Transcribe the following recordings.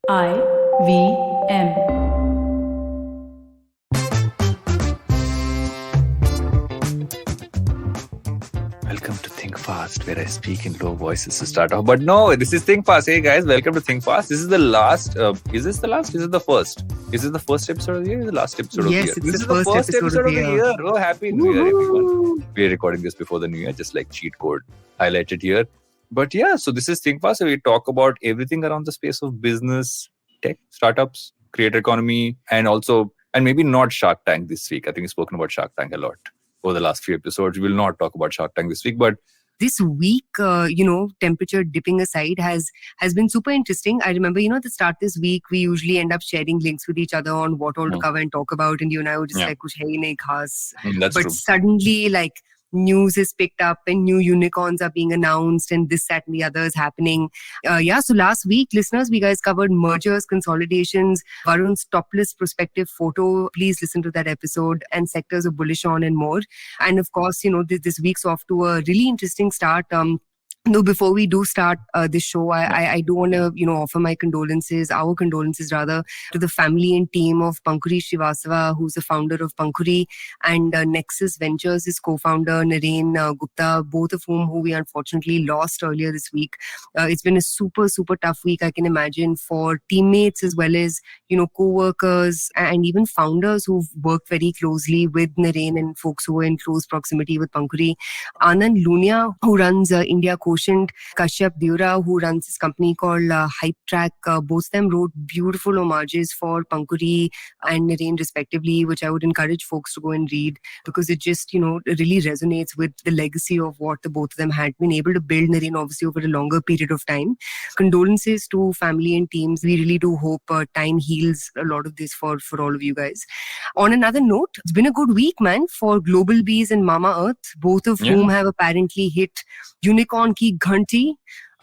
IVM. Welcome to Think Fast, where I speak in low voices to start off. But no, this is Think Fast. Hey guys, welcome to Think Fast. This is the last. Is this the last? Is it the first? Is it the first episode of the year? Or the last episode of the year? Yes, This it's is the the first first episode of the year. Oh, happy New Year, everyone. We are recording this before the New Year, just like cheat code highlighted here. But yeah, so this is Think Fast. So we talk about everything around the space of business, tech, startups, creator economy, and maybe not Shark Tank this week. I think we've spoken about Shark Tank a lot over the last few episodes. We will not talk about Shark Tank this week, but this week, temperature dipping aside has been super interesting. I remember, at the start this week, we usually end up sharing links with each other on what all to cover and talk about. And you and I were just like, kuch hai hi nahi khas. That's but true. Suddenly, news is picked up and new unicorns are being announced and this, that, and the other is happening. So last week, listeners, we guys covered mergers, consolidations, Varun's topless prospective photo. Please listen to that episode, and sectors of bullish on and more. And of course, this week's off to a really interesting start. Though before we do start this show, I do want to, offer my condolences, our condolences rather, to the family and team of Pankuri Srivastava, who's the founder of Pankuri, and Nexus Ventures, his co-founder Naren Gupta, both of who we unfortunately lost earlier this week. It's been a super, super tough week, I can imagine, for teammates as well as, co-workers and even founders who've worked very closely with Naren and folks who are in close proximity with Pankuri. Anand Lunia, who runs India Quotient, Kashyap Deora, who runs this company called Hype Track. Both of them wrote beautiful homages for Pankuri and Naren respectively, which I would encourage folks to go and read because it just, really resonates with the legacy of what the both of them had been able to build. Naren obviously over a longer period of time. Condolences to family and teams. We really do hope time heals a lot of this for all of you guys. On another note, it's been a good week, man, for Global Bees and Mama Earth, both of whom have apparently hit unicorn ki ghanti.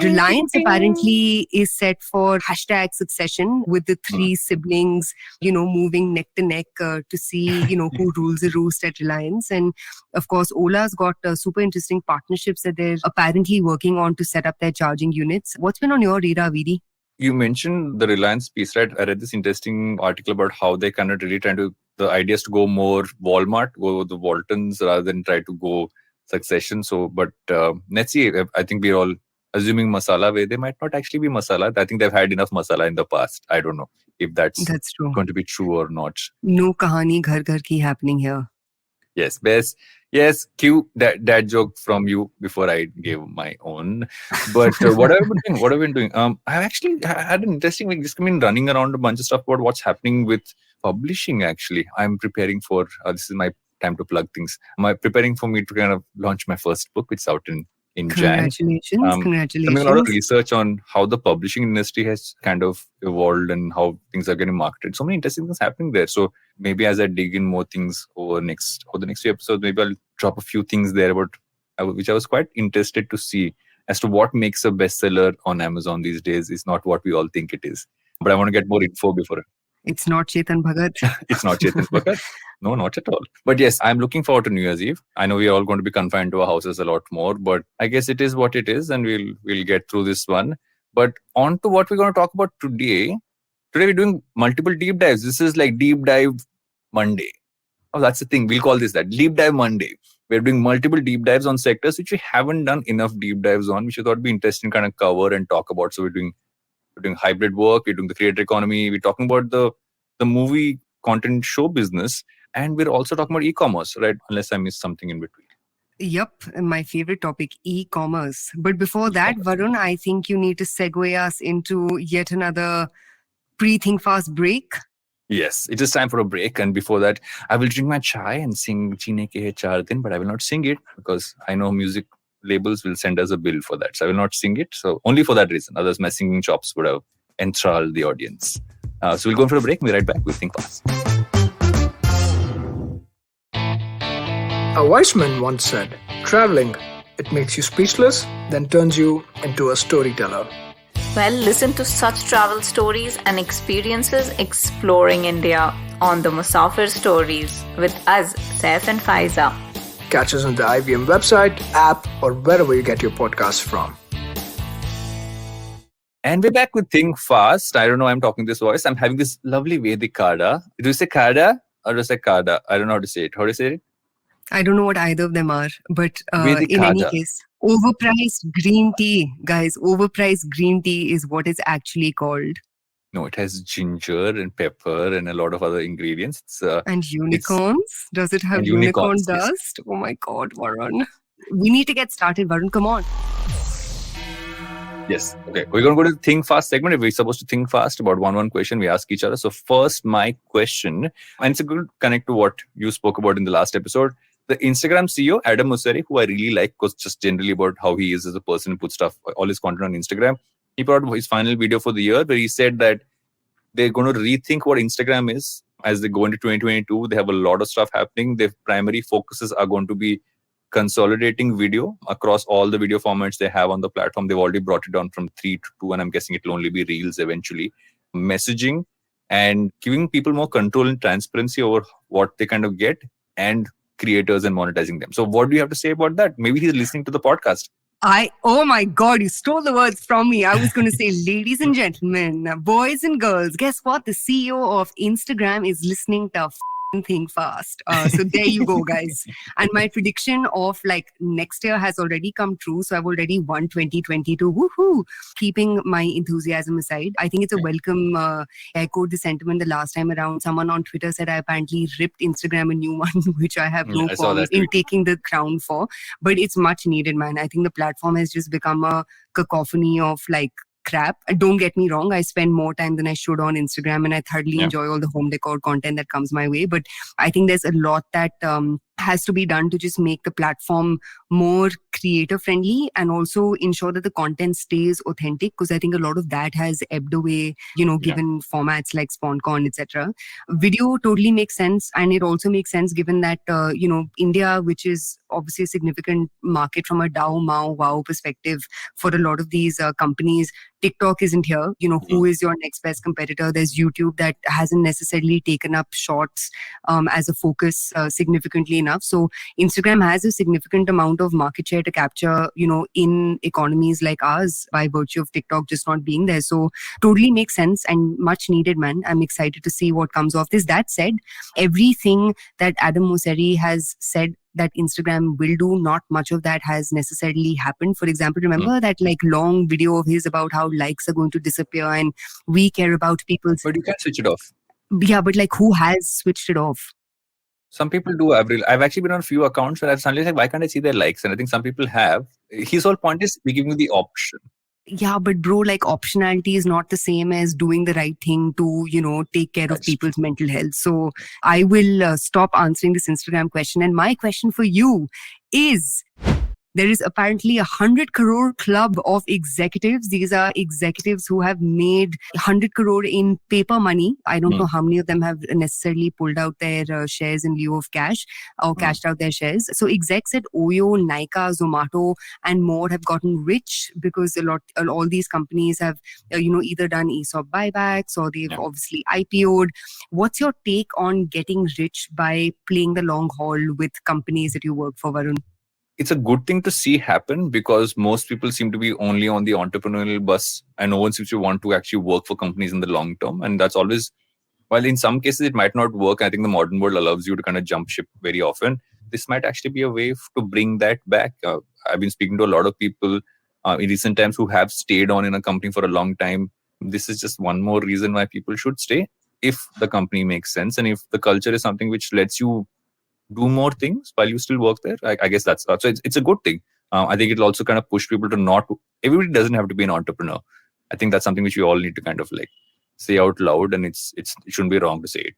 Reliance apparently is set for #succession with the three siblings, moving neck to neck to see, who rules the roost at Reliance. And of course, Ola's got super interesting partnerships that they're apparently working on to set up their charging units. What's been on your radar, Vidi? You mentioned the Reliance piece, right? I read this interesting article about how they kind of really trying to, the idea is to go more Walmart, go the Waltons rather than try to go Succession. So, but let's see. I think we're all assuming masala way. They might not actually be masala. I think they've had enough masala in the past. I don't know if that's true. Going to be true or not. No kahani ghar ghar ki happening here. Yes, best. Yes, cue that joke from you before I gave my own. But what have I been doing? I've actually had an interesting week. Just been running around a bunch of stuff about what's happening with publishing. Actually, I'm preparing for this is my time to plug things. I'm preparing for me to kind of launch my first book, which is out in Jan. Congratulations. I'm doing a lot of research on how the publishing industry has kind of evolved and how things are getting marketed. So many interesting things happening there. So maybe as I dig in more things over the next few episodes, maybe I'll drop a few things there about which I was quite interested to see as to what makes a bestseller on Amazon these days is not what we all think it is. But I want to get more info before. It's not Chetan Bhagat. It's not Chetan Bhagat. No, not at all. But yes, I'm looking forward to New Year's Eve. I know we are all going to be confined to our houses a lot more, but I guess it is what it is, and we'll get through this one. But on to what we're going to talk about today. Today we're doing multiple deep dives. This is like Deep Dive Monday. Oh, that's the thing. We'll call this that. Deep Dive Monday. We're doing multiple deep dives on sectors which we haven't done enough deep dives on, which I thought would be interesting to kind of cover and talk about. So we're doing hybrid work, we're doing the creator economy, we're talking about the movie content show business, and we're also talking about e-commerce, right? Unless I missed something in between. Yep, my favorite topic, e-commerce. But before that, Varun, I think you need to segue us into yet another pre-Think Fast break. Yes, it is time for a break. And before that, I will drink my chai and sing Jeene Ke Hai Char Din, but I will not sing it because I know music labels will send us a bill for that. So I will not sing it. So only for that reason. Otherwise, my singing chops would have enthralled the audience. So we'll go for a break. We'll be right back with Think Fast. A wise man once said, traveling, it makes you speechless, then turns you into a storyteller. Well, listen to such travel stories and experiences exploring India on the Musafir Stories with us, Saif and Faiza. Catch us on the IVM website, app, or wherever you get your podcasts from. And we're back with Think Fast. I don't know why I'm talking this voice. I'm having this lovely Vedic Kada. Do you say Kada or do you say Kada? I don't know how to say it. How do you say it? I don't know what either of them are, but Vedic in any Kada. case, overpriced green tea, guys, overpriced green tea is what it's actually called. No, it has ginger and pepper and a lot of other ingredients. And unicorns? Does it have and unicorn unicorns, yes. dust? Oh my God, Varun. We need to get started, Varun. Come on. Yes. Okay. We're going to go to the Think Fast segment. We're supposed to think fast about one question. We ask each other. So first, my question, and it's a good connect to what you spoke about in the last episode. The Instagram CEO, Adam Mosseri, who I really like because just generally about how he is as a person, who puts stuff, all his content on Instagram. He put out his final video for the year where he said that they're going to rethink what Instagram is as they go into 2022. They have a lot of stuff happening. Their primary focuses are going to be consolidating video across all the video formats they have on the platform. They've already brought it down from 3 to 2, and I'm guessing it will only be Reels eventually. Messaging and giving people more control and transparency over what they kind of get, and creators and monetizing them. So what do you have to say about that? Maybe he's listening to the podcast. Oh my God, you stole the words from me. I was going to say, ladies and gentlemen, boys and girls, guess what? The CEO of Instagram is listening to Think Fast. So there you go, guys. And my prediction of like next year has already come true. So I've already won 2022. Woohoo! Keeping my enthusiasm aside, I think it's a welcome. I echoed the sentiment the last time around. Someone on Twitter said I apparently ripped Instagram a new one, which I have no problem in taking the crown for. But it's much needed, man. I think the platform has just become a cacophony of like crap. Don't get me wrong, I spend more time than I should on Instagram, and I thoroughly enjoy all the home decor content that comes my way. But I think there's a lot that has to be done to just make the platform more creator friendly and also ensure that the content stays authentic, because I think a lot of that has ebbed away, given formats like SpawnCon, etc. Video totally makes sense, and it also makes sense given that India, which is obviously a significant market from a DAO, MAO, WOW perspective for a lot of these companies. TikTok isn't here. Who is your next best competitor? There's YouTube that hasn't necessarily taken up shorts as a focus significantly enough. So Instagram has a significant amount of market share to capture, in economies like ours by virtue of TikTok just not being there. So totally makes sense and much needed, man. I'm excited to see what comes off this. That said, everything that Adam Mosseri has said that Instagram will do, not much of that has necessarily happened. For example, remember that like long video of his about how likes are going to disappear and we care about people's... But you can switch it off. Yeah, but like who has switched it off? Some people do. I've actually been on a few accounts where I've suddenly said, why can't I see their likes? And I think some people have. His whole point is we give you the option. Yeah, but bro, like optionality is not the same as doing the right thing to, take care of people's mental health. So I will stop answering this Instagram question. And my question for you is... There is apparently 100 crore club of executives. These are executives who have made 100 crore in paper money. I don't know how many of them have necessarily pulled out their shares in lieu of cash or cashed out their shares. So execs at Oyo, Nykaa, Zomato and more have gotten rich because all these companies have, either done ESOP buybacks or they've obviously IPO'd. What's your take on getting rich by playing the long haul with companies that you work for, Varun? It's a good thing to see happen because most people seem to be only on the entrepreneurial bus and no one seems to want to actually work for companies in the long term. And that's always, while in some cases it might not work, I think the modern world allows you to kind of jump ship very often. This might actually be a way to bring that back. I've been speaking to a lot of people in recent times who have stayed on in a company for a long time. This is just one more reason why people should stay if the company makes sense and if the culture is something which lets you do more things while you still work there. I guess that's so it's a good thing. I think it'll also kind of push people to not. Everybody doesn't have to be an entrepreneur. I think that's something which we all need to kind of like say out loud, and it shouldn't be wrong to say it.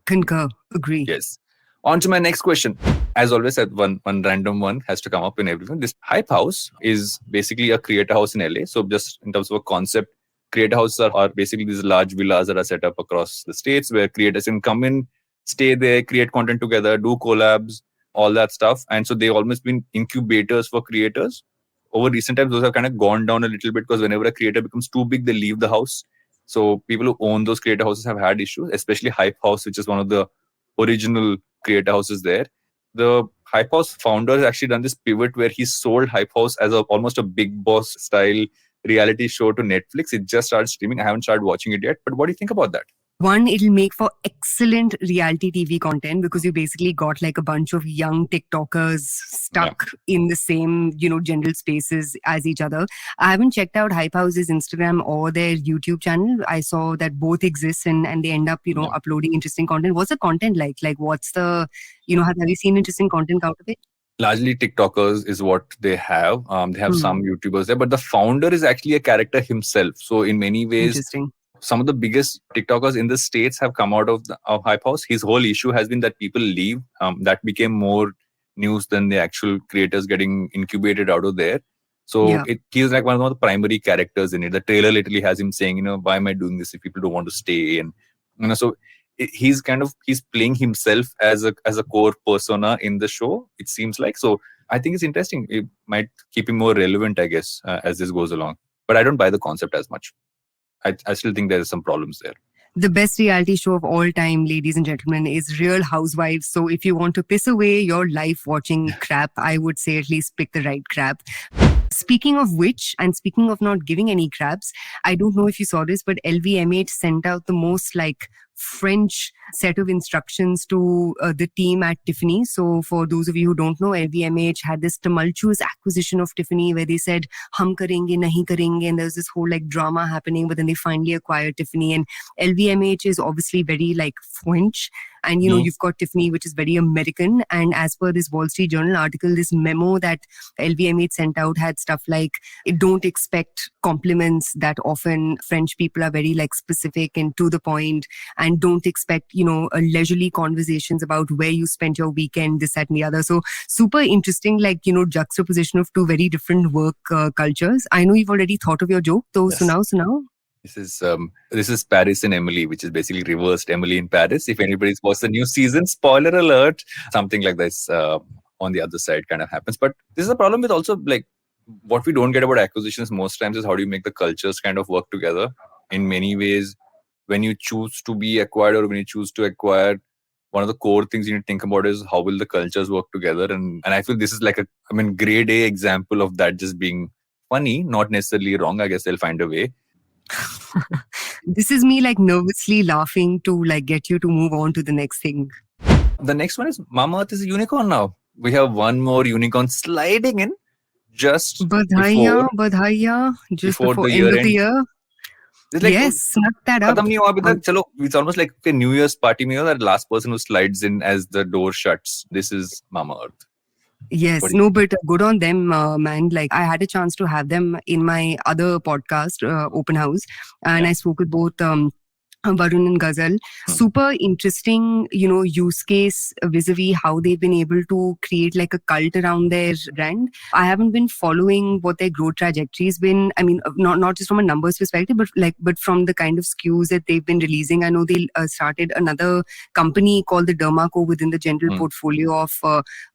Concur, agree. Yes. On to my next question. As always, one random one has to come up in everything. This Hype House is basically a creator house in LA. So just in terms of a concept, creator houses are basically these large villas that are set up across the states where creators can come in, stay there, create content together, do collabs, all that stuff. And so they've almost been incubators for creators. Over recent times, those have kind of gone down a little bit because whenever a creator becomes too big, they leave the house. So people who own those creator houses have had issues, especially Hype House, which is one of the original creator houses there. The Hype House founder has actually done this pivot where he sold Hype House as almost a big boss style reality show to Netflix. It just started streaming. I haven't started watching it yet. But what do you think about that? One, it'll make for excellent reality TV content because you basically got like a bunch of young TikTokers stuck in the same, general spaces as each other. I haven't checked out Hype House's Instagram or their YouTube channel. I saw that both exist and they end up, uploading interesting content. What's the content like? Like, what's the, have you seen interesting content out of it? Largely TikTokers is what they have. They have some YouTubers there, but the founder is actually a character himself. So in many ways, interesting. Some of the biggest TikTokers in the States have come out of Hype House. His whole issue has been that people leave. That became more news than the actual creators getting incubated out of there. So he's like one of the primary characters in it. The trailer literally has him saying, why am I doing this if people don't want to stay? And so he's playing himself as a core persona in the show. It seems like. So I think it's interesting. It might keep him more relevant, I guess, as this goes along. But I don't buy the concept as much. I still think there are some problems there. The best reality show of all time, ladies and gentlemen, is Real Housewives. So if you want to piss away your life watching crap, I would say at least pick the right crap. Speaking of which, and speaking of not giving any craps, I don't know if you saw this, but LVMH sent out the most French set of instructions to the team at Tiffany. So for those of you who don't know, LVMH had this tumultuous acquisition of Tiffany where they said, hum karenge, nahi karenge, and there's this whole drama happening, but then they finally acquired Tiffany. And LVMH is obviously very French. And, you've got Tiffany, which is very American. And as per this Wall Street Journal article, this memo that LVMH sent out had stuff like, don't expect compliments that often. French people are very specific and to the point, and don't expect, leisurely conversations about where you spent your weekend, this, that, and the other. So super interesting, juxtaposition of two very different work cultures. I know you've already thought of your joke, so sunao. This is Paris and Emily, which is basically reversed Emily in Paris. If anybody's watched the new season, spoiler alert, something like this on the other side kind of happens. But this is a problem with also what we don't get about acquisitions most times is how do you make the cultures kind of work together. In many ways, when you choose to be acquired or when you choose to acquire, one of the core things you need to think about is how will the cultures work together. And I feel this is grade A example of that just being funny, not necessarily wrong. I guess they'll find a way. This is me nervously laughing to get you to move on to the next thing. The next one is Mamaearth is a unicorn now. We have one more unicorn sliding in just Badhaiya, just before the end of the year. Yes, snuck that up. It's almost like a New Year's party. That last person who slides in as the door shuts. This is Mamaearth. Yes, but good on them, man. I had a chance to have them in my other podcast, Open House, and I spoke with both Varun and Ghazal. Super interesting, use case vis-a-vis how they've been able to create a cult around their brand. I haven't been following what their growth trajectory has been. I mean, not just from a numbers perspective, but from the kind of SKUs that they've been releasing. I know they started another company called the Dermaco within the general portfolio of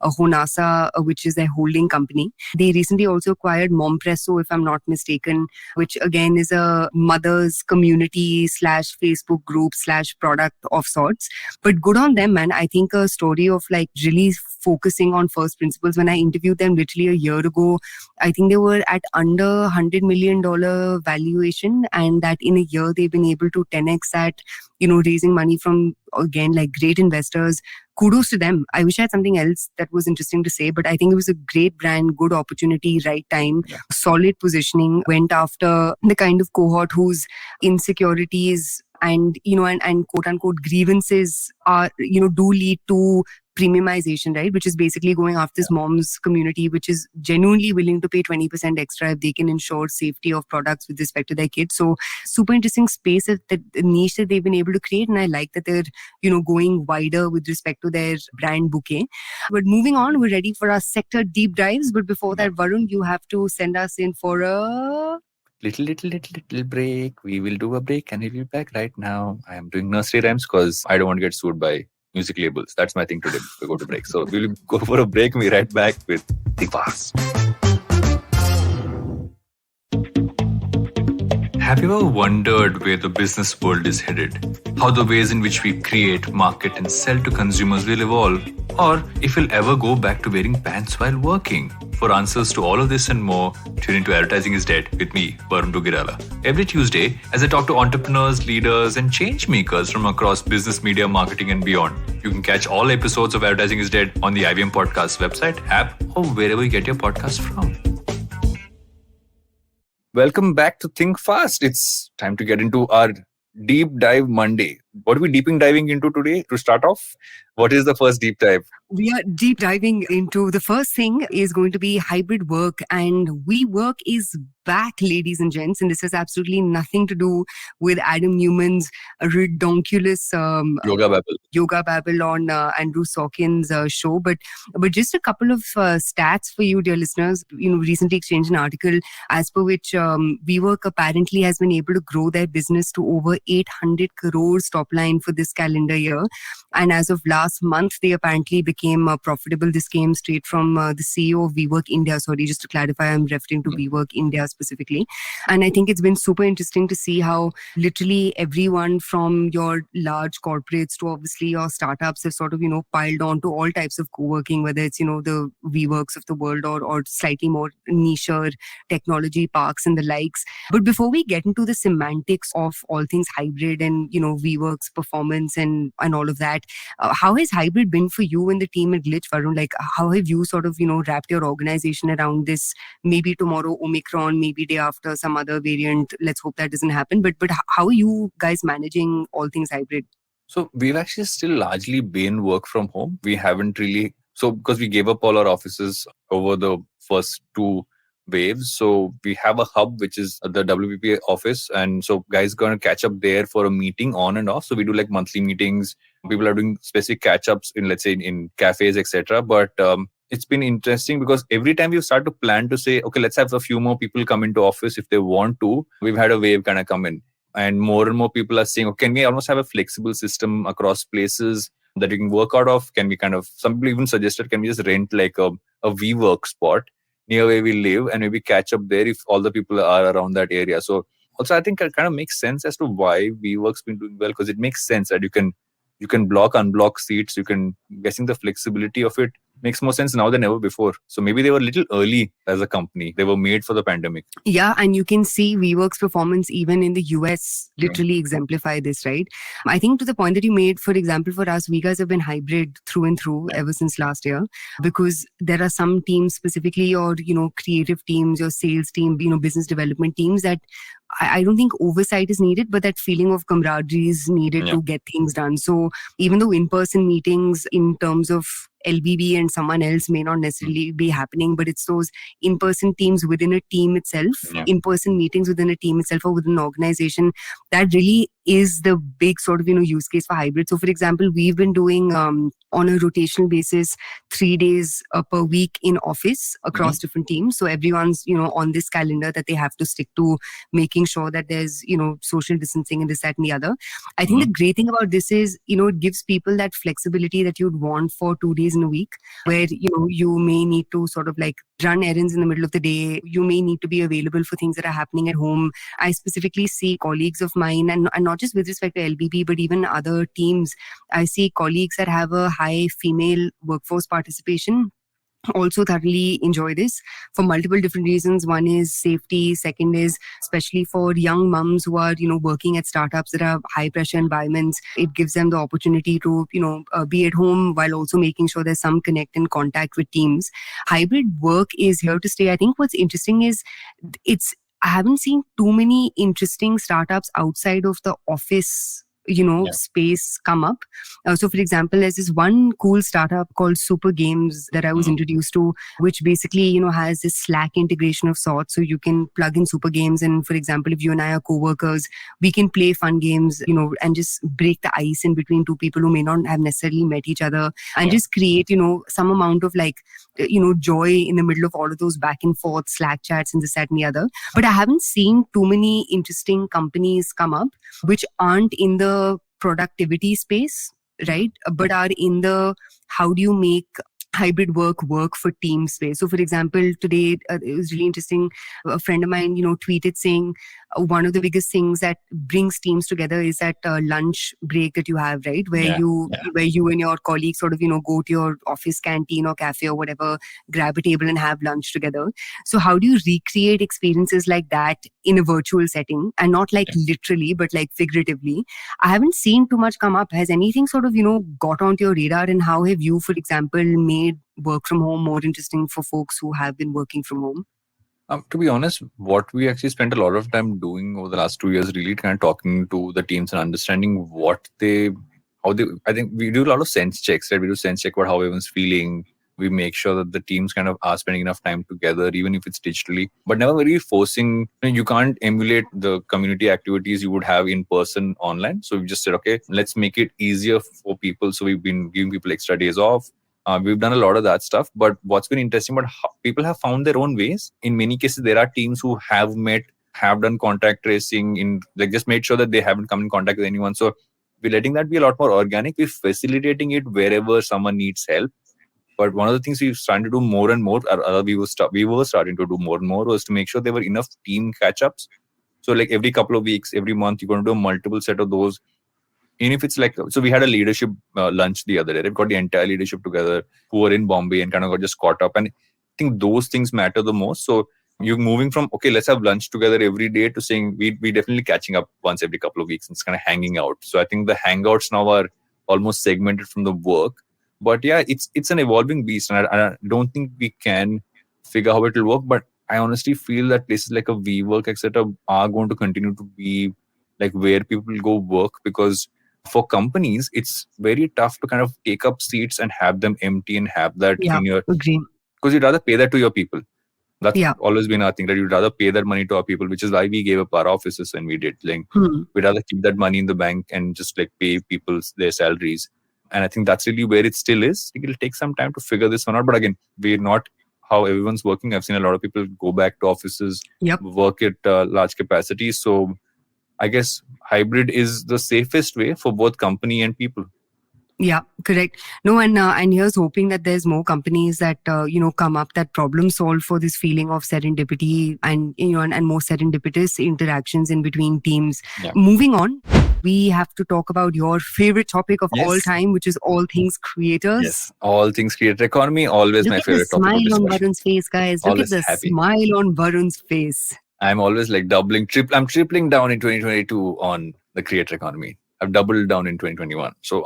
Honasa, which is their holding company. They recently also acquired Mompresso, if I'm not mistaken, which again is a mother's community / Facebook group / product of sorts. But good on them, man. I think a story of really focusing on first principles. When I interviewed them literally a year ago, I think they were at under $100 million valuation, and that in a year they've been able to 10x that, raising money from, again, great investors. Kudos to them. I wish I had something else that was interesting to say, but I think it was a great brand, good opportunity, right time, solid positioning, went after the kind of cohort whose insecurities and quote unquote grievances are, do lead to premiumization, right? Which is basically going after this mom's community, which is genuinely willing to pay 20% extra if they can ensure safety of products with respect to their kids. So super interesting space, that niche that they've been able to create. And I like that they're, going wider with respect to their brand bouquet. But moving on, we're ready for our sector deep dives. But before that, Varun, you have to send us in for a little break. We will do a break and we'll be back right now. I am doing nursery rhymes because I don't want to get sued by music labels. That's my thing today. We go to break. So we'll go for a break and be right back with The Fast. Have you ever wondered where the business world is headed? How the ways in which we create, market and sell to consumers will evolve? Or if we'll ever go back to wearing pants while working? For answers to all of this and more, tune into Advertising is Dead with me, Varun Duggirala. Every Tuesday, as I talk to entrepreneurs, leaders, and change makers from across business, media, marketing, and beyond. You can catch all episodes of Advertising is Dead on the IVM Podcast website, app, or wherever you get your podcast from. Welcome back to Think Fast. It's time to get into our Deep Dive Monday. What are we diving into today to start off? What is the first deep dive? We are deep diving into the first thing is going to be hybrid work, and WeWork is back, ladies and gents. And this has absolutely nothing to do with Adam Newman's redonkulous Yoga Babble on Andrew Sorkin's show. But just a couple of stats for you, dear listeners. Recently exchanged an article as per which WeWork apparently has been able to grow their business to over 800 crores top line for this calendar year. And as of last month, they apparently became profitable. This came straight from the CEO of WeWork India. Sorry, just to clarify, I'm referring to WeWork India specifically. And I think it's been super interesting to see how literally everyone from your large corporates to obviously your startups have sort of, piled on to all types of co-working, whether it's, the WeWorks of the world or slightly more niche technology parks and the likes. But before we get into the semantics of all things hybrid and, WeWork's performance and all of that, how has hybrid been for you and the team at Glitch, Varun? Like, how have you sort of, wrapped your organization around this? Maybe tomorrow Omicron, maybe day after some other variant. Let's hope that doesn't happen. But how are you guys managing all things hybrid? So we've actually still largely been work from home. We haven't really, because we gave up all our offices over the first two waves. So we have a hub, which is the WPP office. And so guys going to catch up there for a meeting on and off. So we do like monthly meetings. People are doing specific catch-ups in, let's say, in cafes, etc. But it's been interesting because every time you start to plan to say, okay, let's have a few more people come into office if they want to, we've had a wave kind of come in. And more people are saying, okay, can we almost have a flexible system across places that you can work out of? Can we some people even suggested, can we just rent like a WeWork spot near where we live and maybe catch up there if all the people are around that area. So also I think it kind of makes sense as to why WeWork's been doing well, because it makes sense that you can block, unblock seats. Guessing the flexibility of it makes more sense now than ever before. So maybe they were a little early as a company. They were made for the pandemic. Yeah, and you can see WeWork's performance even in the US literally exemplify this, right? I think to the point that you made, for example, for us, we guys have been hybrid through and through ever since last year, because there are some teams specifically, or, creative teams, your sales team, business development teams that I don't think oversight is needed, but that feeling of camaraderie is needed to get things done. So even though in-person meetings in terms of LBB and someone else may not necessarily be happening, but it's those in-person teams within a team itself, in-person meetings within a team itself or within an organization, that really is the big sort of, use case for hybrid. So for example, we've been doing on a rotational basis 3 days per week in office across different teams. So everyone's, on this calendar that they have to stick to, making sure that there's, social distancing and this, that, and the other. I think the great thing about this is, it gives people that flexibility that you'd want for 2 days in a week, where, you may need to sort of like run errands in the middle of the day. You may need to be available for things that are happening at home. I specifically see colleagues of mine, and not just with respect to LBB, but even other teams. I see colleagues that have a high female workforce participation also thoroughly enjoy this for multiple different reasons. One is safety. Second is especially for young mums who are, working at startups that are high pressure environments. It gives them the opportunity to, be at home while also making sure there's some connect and contact with teams. Hybrid work is here to stay. I think what's interesting is I haven't seen too many interesting startups outside of the office space come up. So for example, there's this one cool startup called Super Games that I was introduced to, which basically, has this Slack integration of sorts. So you can plug in Super Games. And for example, if you and I are co-workers, we can play fun games, and just break the ice in between two people who may not have necessarily met each other, and just create, some amount of like, joy in the middle of all of those back and forth Slack chats and this, that, and the other. But I haven't seen too many interesting companies come up which aren't in the productivity space, right? But are in the how do you make hybrid work for team space. So for example, today it was really interesting. A friend of mine, tweeted saying one of the biggest things that brings teams together is that lunch break that you have, right? Where you and your colleagues sort of, go to your office canteen or cafe or whatever, grab a table and have lunch together. So how do you recreate experiences like that in a virtual setting, and not like literally, but like figuratively? I haven't seen too much come up. Has anything sort of, got onto your radar, and how have you, for example, made work from home more interesting for folks who have been working from home? To be honest, what we actually spent a lot of time doing over the last 2 years, really kind of talking to the teams and understanding I think we do a lot of sense checks, right? We do sense check about how everyone's feeling. We make sure that the teams kind of are spending enough time together, even if it's digitally, but never really forcing. You can't emulate the community activities you would have in person online. So we just said, okay, let's make it easier for people. So we've been giving people extra days off. We've done a lot of that stuff. But what's been interesting about how people have found their own ways. In many cases, there are teams who have done contact tracing, just made sure that they haven't come in contact with anyone. So we're letting that be a lot more organic. We're facilitating it wherever someone needs help. But one of the things we've started to do more and more, we were starting to do more and more, was to make sure there were enough team catch-ups. So like every couple of weeks, every month, you're going to do a multiple set of those. Even if it's so we had a leadership lunch the other day. We've got the entire leadership together who were in Bombay and kind of got just caught up. And I think those things matter the most. So you're moving from, okay, let's have lunch together every day, to saying we definitely catching up once every couple of weeks and it's kind of hanging out. So I think the hangouts now are almost segmented from the work. But yeah, it's an evolving beast, and I don't think we can figure how it will work. But I honestly feel that places like a WeWork, etc., are going to continue to be like where people go work, because for companies, it's very tough to kind of take up seats and have them empty and have that in your... Agree. Because you'd rather pay that to your people. That's always been our thing, that you'd rather pay that money to our people, which is why we gave up our offices and we did. We'd rather keep that money in the bank and just pay people their salaries. And I think that's really where it still is. I think it'll take some time to figure this one out. But again, we're not how everyone's working. I've seen a lot of people go back to offices, work at large capacity. So I guess hybrid is the safest way for both company and people. Yeah, correct. No, and here's hoping that there's more companies that come up that problem solve for this feeling of serendipity and and more serendipitous interactions in between teams. Yeah. Moving on, we have to talk about your favorite topic of all time, which is all things creators. Yes, all things creator economy, always my favorite topic. Look at the smile on Varun's face, guys. Look at the smile on Varun's face. I'm always I'm tripling down in 2022 on the creator economy. I've doubled down in 2021. So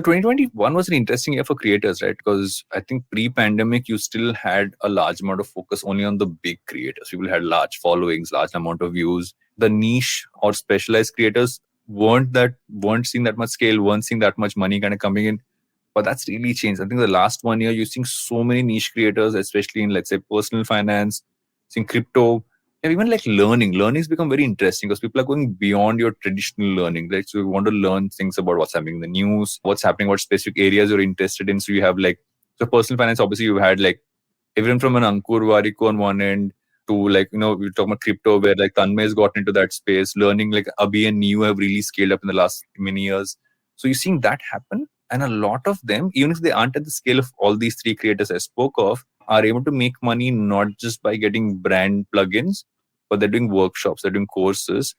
2021 was an interesting year for creators, right? Because I think pre-pandemic, you still had a large amount of focus only on the big creators. People had large followings, large amount of views. The niche or specialized creators weren't seeing that much scale, weren't seeing that much money kind of coming in. But that's really changed. I think the last 1 year, you're seeing so many niche creators, especially in, let's say, personal finance, seeing crypto, and even learning. Learning has become very interesting because people are going beyond your traditional learning. Right? So you want to learn things about what's happening in the news, what's happening, what specific areas you're interested in. So you have so personal finance, obviously you've had everyone from an Ankur Warikoo on one end to we're talking about crypto, where Tanmay has gotten into that space. Learning Abhi and Neo have really scaled up in the last many years. So you're seeing that happen. And a lot of them, even if they aren't at the scale of all these three creators I spoke of, are able to make money not just by getting brand plugins, but they're doing workshops, they're doing courses.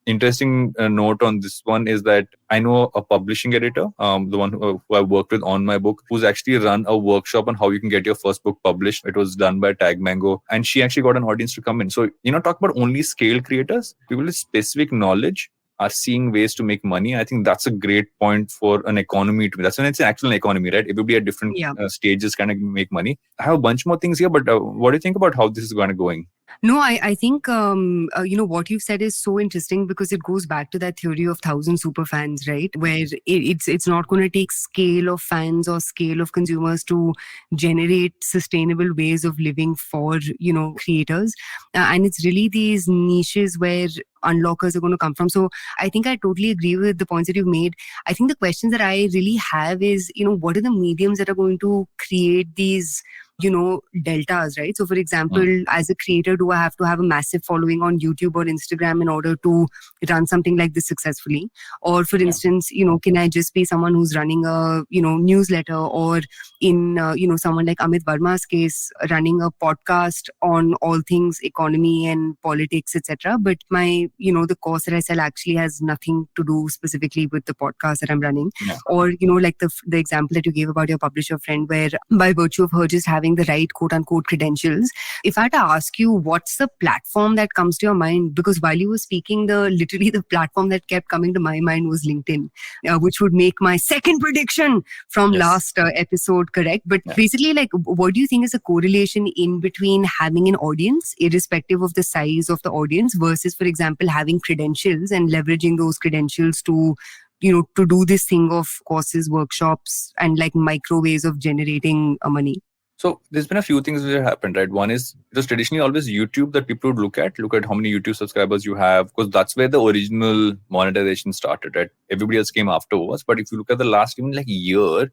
Interesting note on this one is that I know a publishing editor, the one who I worked with on my book, who's actually run a workshop on how you can get your first book published. It was done by Tag Mango, and she actually got an audience to come in. So, talk about only scale creators, people with specific knowledge are seeing ways to make money. I think that's a great point for an economy to be. That's when it's an actual economy, right? Everybody at different stages kind of make money. I have a bunch more things here, but what do you think about how this is going? No, I think, what you've said is so interesting because it goes back to that theory of 1,000 super fans, right? Where it's not going to take scale of fans or scale of consumers to generate sustainable ways of living for, creators. And it's really these niches where unlockers are going to come from. So I think I totally agree with the points that you've made. I think the questions that I really have is, what are the mediums that are going to create these deltas, right? So for example, as a creator, do I have to have a massive following on YouTube or Instagram in order to run something like this successfully? Or for instance, can I just be someone who's running a, newsletter, or in, someone like Amit Verma's case, running a podcast on all things economy and politics, etc. But my, the course that I sell actually has nothing to do specifically with the podcast that I'm running. Or, like the example that you gave about your publisher friend, where by virtue of her just having the right quote unquote credentials, if I had to ask you what's the platform that comes to your mind, because while you were speaking, literally the platform that kept coming to my mind was LinkedIn, which would make my second prediction from last episode correct. But basically, like, what do you think is a correlation in between having an audience, irrespective of the size of the audience, versus, for example, having credentials and leveraging those credentials to do this thing of courses, workshops, and like micro ways of generating money? So there's been a few things which have happened, right? One is, it was traditionally always YouTube that people would look at how many YouTube subscribers you have, because that's where the original monetization started, right? Everybody else came afterwards. But if you look at the last even like year,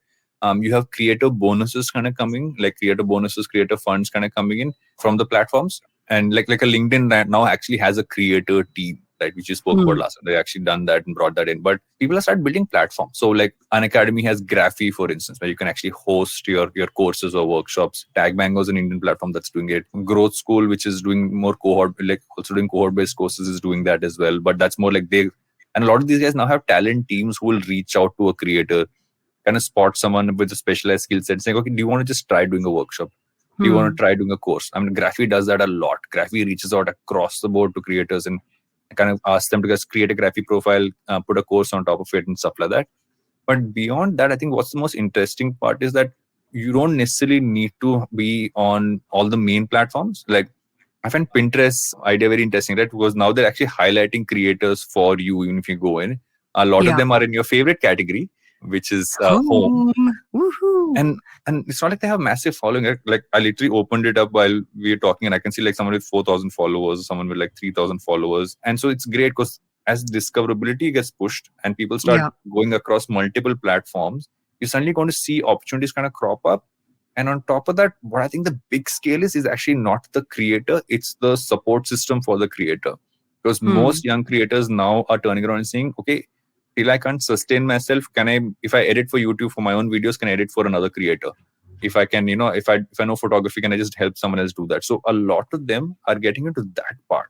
you have creator bonuses kind of coming, like creator bonuses, creator funds kind of coming in from the platforms. And like a LinkedIn right now actually has a creator team, right, which you spoke about last time. They actually done that and brought that in. But people have started building platforms. So like Unacademy has Graphy, for instance, where you can actually host your courses or workshops. TagMango is an Indian platform that's doing it. Growth School, which is doing more cohort, like also doing cohort-based courses, is doing that as well. But that's more like and a lot of these guys now have talent teams who will reach out to a creator, kind of spot someone with a specialized skill set, saying, okay, do you want to just try doing a workshop? Do you want to try doing a course? I mean, Graphy does that a lot. Graphy reaches out across the board to creators and kind of ask them to just create a Graphy profile, put a course on top of it and stuff like that. But beyond that, I think what's the most interesting part is that you don't necessarily need to be on all the main platforms. Like, I find Pinterest's idea very interesting, right? Because now they're actually highlighting creators for you, even if you go in. A lot of them are in your favorite category, which is home. Woohoo. And it's not like they have massive following. Like, I literally opened it up while we were talking, and I can see like someone with 4,000 followers, someone with like 3,000 followers. And so it's great because as discoverability gets pushed and people start going across multiple platforms, you're suddenly going to see opportunities kind of crop up. And on top of that, what I think the big scale is actually not the creator, it's the support system for the creator. Because most young creators now are turning around and saying, okay, till I can't sustain myself, if I edit for YouTube for my own videos, can I edit for another creator? If I can, if I know photography, can I just help someone else do that? So a lot of them are getting into that part,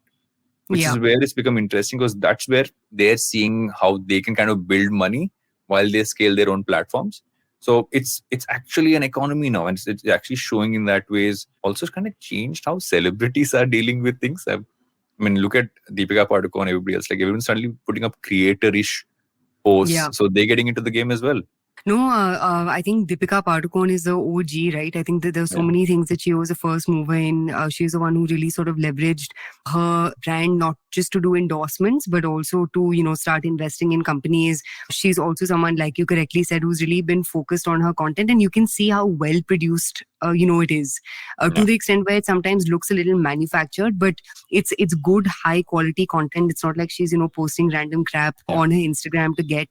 which is where it's become interesting, because that's where they're seeing how they can kind of build money while they scale their own platforms. So it's actually an economy now, and it's actually showing in that ways. Also, it's kind of changed how celebrities are dealing with things. I mean, look at Deepika Padukone and everybody else. Like, everyone's suddenly putting up creator-ish posts, so they're getting into the game as well. No, I think Deepika Padukone is the OG, right? I think that there's so many things that she was a first mover in. She's the one who really sort of leveraged her brand, not just to do endorsements, but also to, start investing in companies. She's also someone, like you correctly said, who's really been focused on her content. And you can see how well produced, it is, to the extent where it sometimes looks a little manufactured, but it's good, high quality content. It's not like she's, posting random crap on her Instagram to get,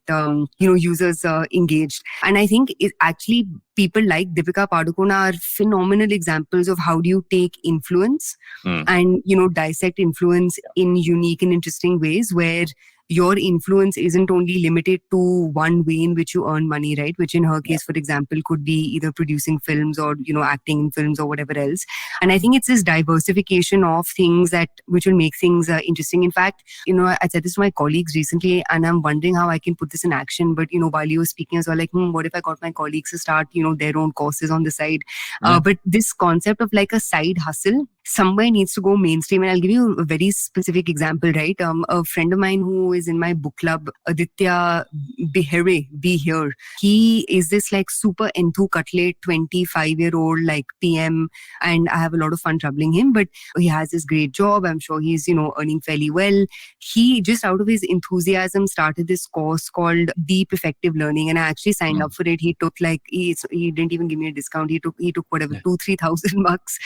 users engaged. And I think it actually, people like Deepika Padukone are phenomenal examples of how do you take influence and, dissect influence in unique and interesting ways, where your influence isn't only limited to one way in which you earn money, right? Which in her case, for example, could be either producing films or, acting in films or whatever else. And I think it's this diversification of things which will make things interesting. In fact, I said this to my colleagues recently, and I'm wondering how I can put this in action. But, while you were speaking as well, like, what if I got my colleagues to start, their own courses on the side? But this concept of like a side hustle somewhere needs to go mainstream. And I'll give you a very specific example, right? A friend of mine who is in my book club, Aditya Bihere, Be Here. He is this like super enthu cutlet, 25-year-old like PM, and I have a lot of fun troubling him, but he has this great job. I'm sure he's, earning fairly well. He just out of his enthusiasm started this course called Deep Effective Learning, and I actually signed up for it. He took like, he didn't even give me a discount. He took whatever, $2,000-3,000 bucks,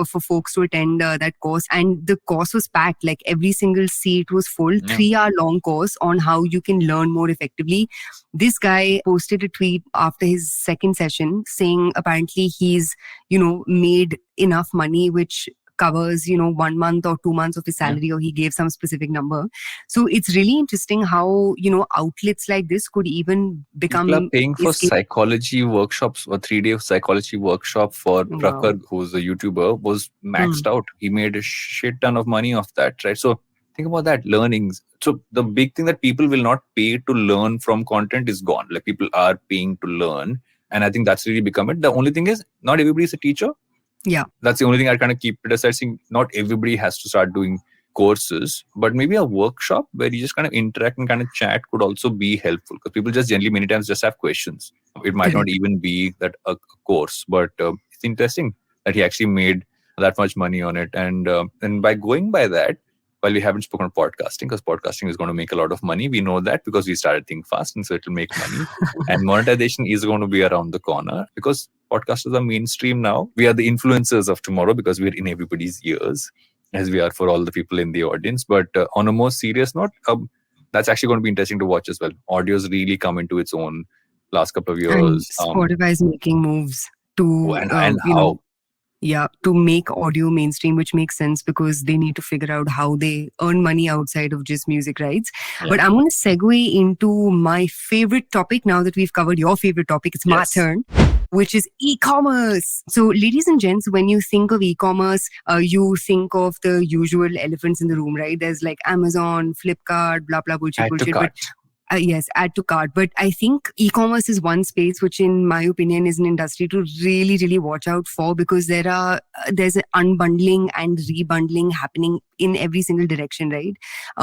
for 4 box to attend that course, and the course was packed. Like every single seat was full. Yeah. 3-hour long course on how you can learn more effectively. This guy posted a tweet after his second session saying apparently he's, made enough money which covers 1 month or 2 months of his salary, or he gave some specific number. So it's really interesting how outlets like this could even become People are paying for escape- psychology workshops. A 3-day psychology workshop for Wow. Prakhar, who's a YouTuber, was maxed out. He made a shit ton of money off that, right? So think about that, learnings. So the big thing that people will not pay to learn from content is gone. Like people are paying to learn. And I think that's really become it. The only thing is not everybody is a teacher. Yeah. That's the only thing I kind of keep criticizing. Not everybody has to start doing courses, but maybe a workshop where you just kind of interact and kind of chat could also be helpful, because people just generally many times just have questions. It might not even be that a course, but it's interesting that he actually made that much money on it. And by going by that, while we haven't spoken of podcasting, because podcasting is going to make a lot of money, we know that because we started Think Fast, and so it will make money. And monetization is going to be around the corner because podcasters are mainstream now. We are the influencers of tomorrow because we're in everybody's ears, as we are for all the people in the audience. But on a more serious note, that's actually going to be interesting to watch as well. Audio's really come into its own last couple of years. And Spotify is making moves to and how? To make audio mainstream, which makes sense because they need to figure out how they earn money outside of just music rights. Yeah. But I'm going to segue into my favorite topic now that we've covered your favorite topic. It's my turn, which is e-commerce. So ladies and gents, when you think of e-commerce, you think of the usual elephants in the room, right? There's like Amazon, Flipkart, blah, blah, bullshit. But yes, add to cart. But I think e-commerce is one space which, in my opinion, is an industry to really, really watch out for, because there's an unbundling and rebundling happening in every single direction, right?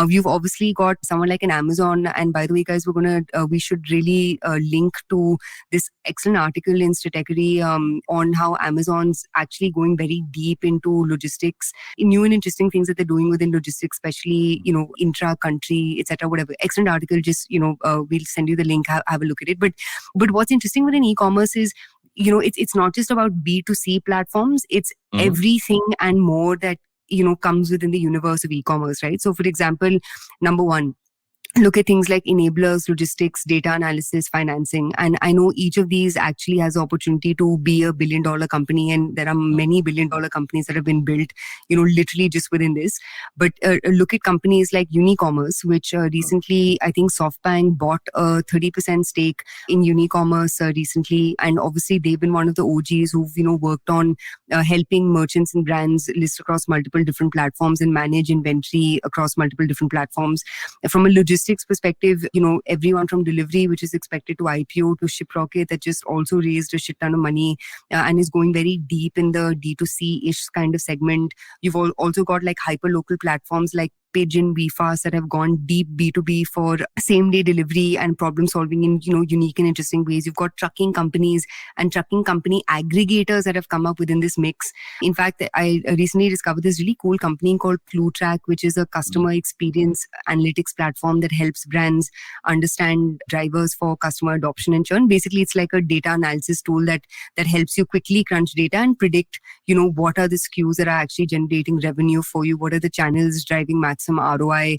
You've obviously got someone like an Amazon, and by the way, guys, we should really link to this excellent article in Stratechery on how Amazon's actually going very deep into logistics, new and interesting things that they're doing within logistics, especially intra-country, etc. Whatever. Excellent article. Just we'll send you the link. Have a look at it. But what's interesting within e-commerce is, it's not just about B2C platforms. It's everything and more that comes within the universe of e-commerce, right? So, for example, number one, look at things like enablers, logistics, data analysis, financing. And I know each of these actually has the opportunity to be a $1 billion company. And there are many $1 billion companies that have been built, literally just within this. But look at companies like Unicommerce, which recently, I think SoftBank bought a 30% stake in Unicommerce recently. And obviously, they've been one of the OGs who've, worked on helping merchants and brands list across multiple different platforms and manage inventory across multiple different platforms. From a logistics perspective, everyone from Delivery, which is expected to IPO, to Shiprocket, that just also raised a shit ton of money and is going very deep in the D2C-ish kind of segment. You've also got like hyper-local platforms like Pigeon, VFast that have gone deep B2B for same-day delivery and problem solving in unique and interesting ways. You've got trucking companies and trucking company aggregators that have come up within this mix. In fact, I recently discovered this really cool company called ClueTrack, which is a customer experience analytics platform that helps brands understand drivers for customer adoption and churn. Basically, it's like a data analysis tool that helps you quickly crunch data and predict, what are the SKUs that are actually generating revenue for you, what are the channels driving maximum ROI,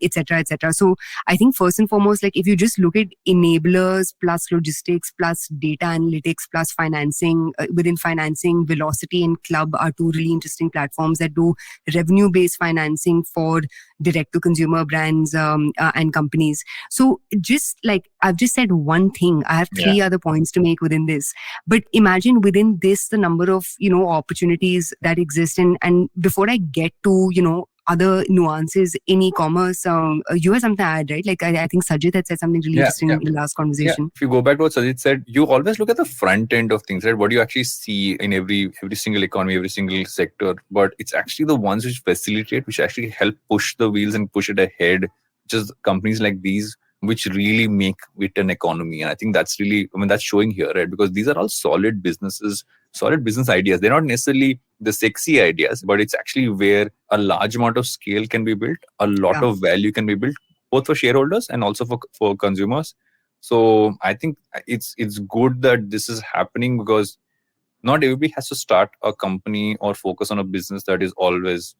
etc., etc. So I think first and foremost, like if you just look at enablers plus logistics plus data analytics plus financing, within financing, Velocity and Club are two really interesting platforms that do revenue-based financing for direct-to-consumer brands and companies. So just like I've just said one thing, I have three other points to make within this. But imagine within this the number of opportunities that exist. And before I get to other nuances in e-commerce, you have something to add, right? Like I think Sajid had said something really interesting in the last conversation. Yeah. If you go back to what Sajid said, you always look at the front end of things, right? What do you actually see in every single economy, every single sector? But it's actually the ones which facilitate, which actually help push the wheels and push it ahead, just companies like these, which really make it an economy. And I think that's really, that's showing here, right? Because these are all solid businesses, solid business ideas. They're not necessarily the sexy ideas, but it's actually where a large amount of scale can be built, a lot of value can be built, both for shareholders and also for consumers. So I think it's good that this is happening, because not everybody has to start a company or focus on a business that is always,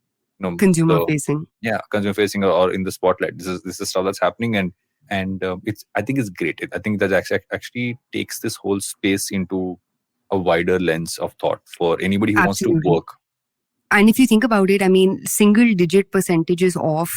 consumer facing. Yeah, consumer facing or in the spotlight. This is stuff that's happening, and I think it's great. I think that actually takes this whole space into a wider lens of thought for anybody who Absolutely. wants to work. And if you think about it, I mean, single digit percentages of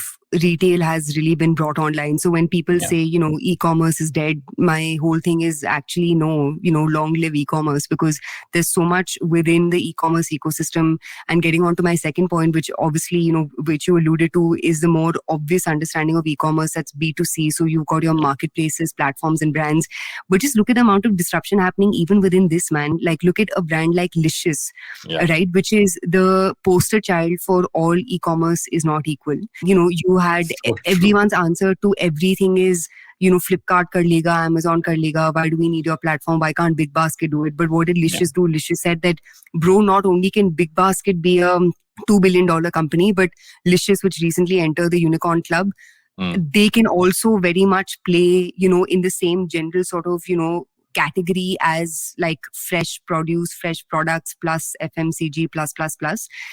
retail has really been brought online. So when people say, e-commerce is dead, my whole thing is actually no, long live e-commerce, because there's so much within the e-commerce ecosystem. And getting on to my second point, which obviously, which you alluded to, is the more obvious understanding of e-commerce, that's B2C. So you've got your marketplaces, platforms and brands. But just look at the amount of disruption happening even within this, man. Like look at a brand like Licious, right? Which is the poster child for all e-commerce is not equal. You had everyone's answer to everything is, Flipkart kar lega, Amazon kar lega. Why do we need your platform? Why can't Big Basket do it? But what did Licious do? Licious said that, bro, not only can Big Basket be a $2 billion company, but Licious, which recently entered the Unicorn Club, they can also very much play, in the same general sort of, category as like fresh produce, fresh products plus FMCG plus.